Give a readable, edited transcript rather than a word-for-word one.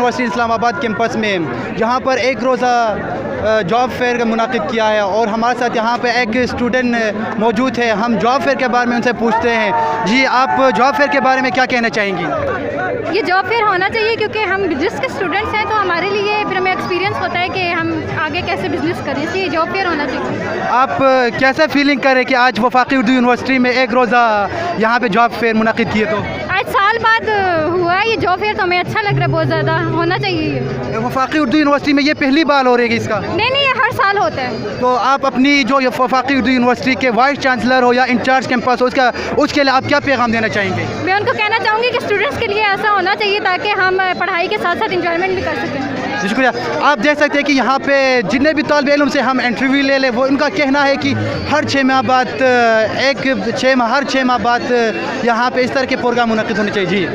University Islamabad campus में, जहाँ पर एक रोज़ा जॉब फेयर का मुनाकिद किया है और हमारे साथ यहाँ पे एक स्टूडेंट मौजूद है। हम जॉब फेयर के बारे में उनसे पूछते हैं। जी, आप जॉब फेयर के बारे में क्या कहना चाहेंगी? ये जॉब फेयर होना चाहिए क्योंकि हम बिजनेस के स्टूडेंट्स हैं, तो हमारे लिए फिर हमें एक्सपीरियंस होता है कि हम आगे कैसे बिजनेस करें, इसलिए जॉब फेयर होना चाहिए। आप कैसा फीलिंग करें कि आज वफाकी उर्दू यूनिवर्सिटी में एक रोज़ा यहाँ पे जॉब फेयर मुनाकिद किए? तो आज साल बाद हुआ है ये जॉब फेयर, तो हमें अच्छा लग रहा है, बहुत ज़्यादा होना चाहिए। वफाकी उर्दू यूनिवर्सिटी में ये पहली बार हो रही है इसका? नहीं, ये हर साल होता है। तो आप अपनी जो ये वफाकी उर्दू यूनिवर्सिटी के वाइस चांसलर हो या इंचार्ज कैंपस हो, उसके लिए आप क्या पैगाम देना चाहेंगे? मैं उनको कहना चाहूँगी कि स्टूडेंट्स के लिए ऐसा होना चाहिए ताकि हम पढ़ाई के साथ साथ इंजॉयमेंट भी कर सकें। शुक्रिया। आप देख सकते हैं कि यहाँ पे जितने भी तालिब इल्म से हम इंटरव्यू ले लें, वो उनका कहना है कि हर 6 माह बाद हर 6 माह बाद यहाँ पे इस तरह के प्रोग्राम मुनक़िद होने चाहिए। जी।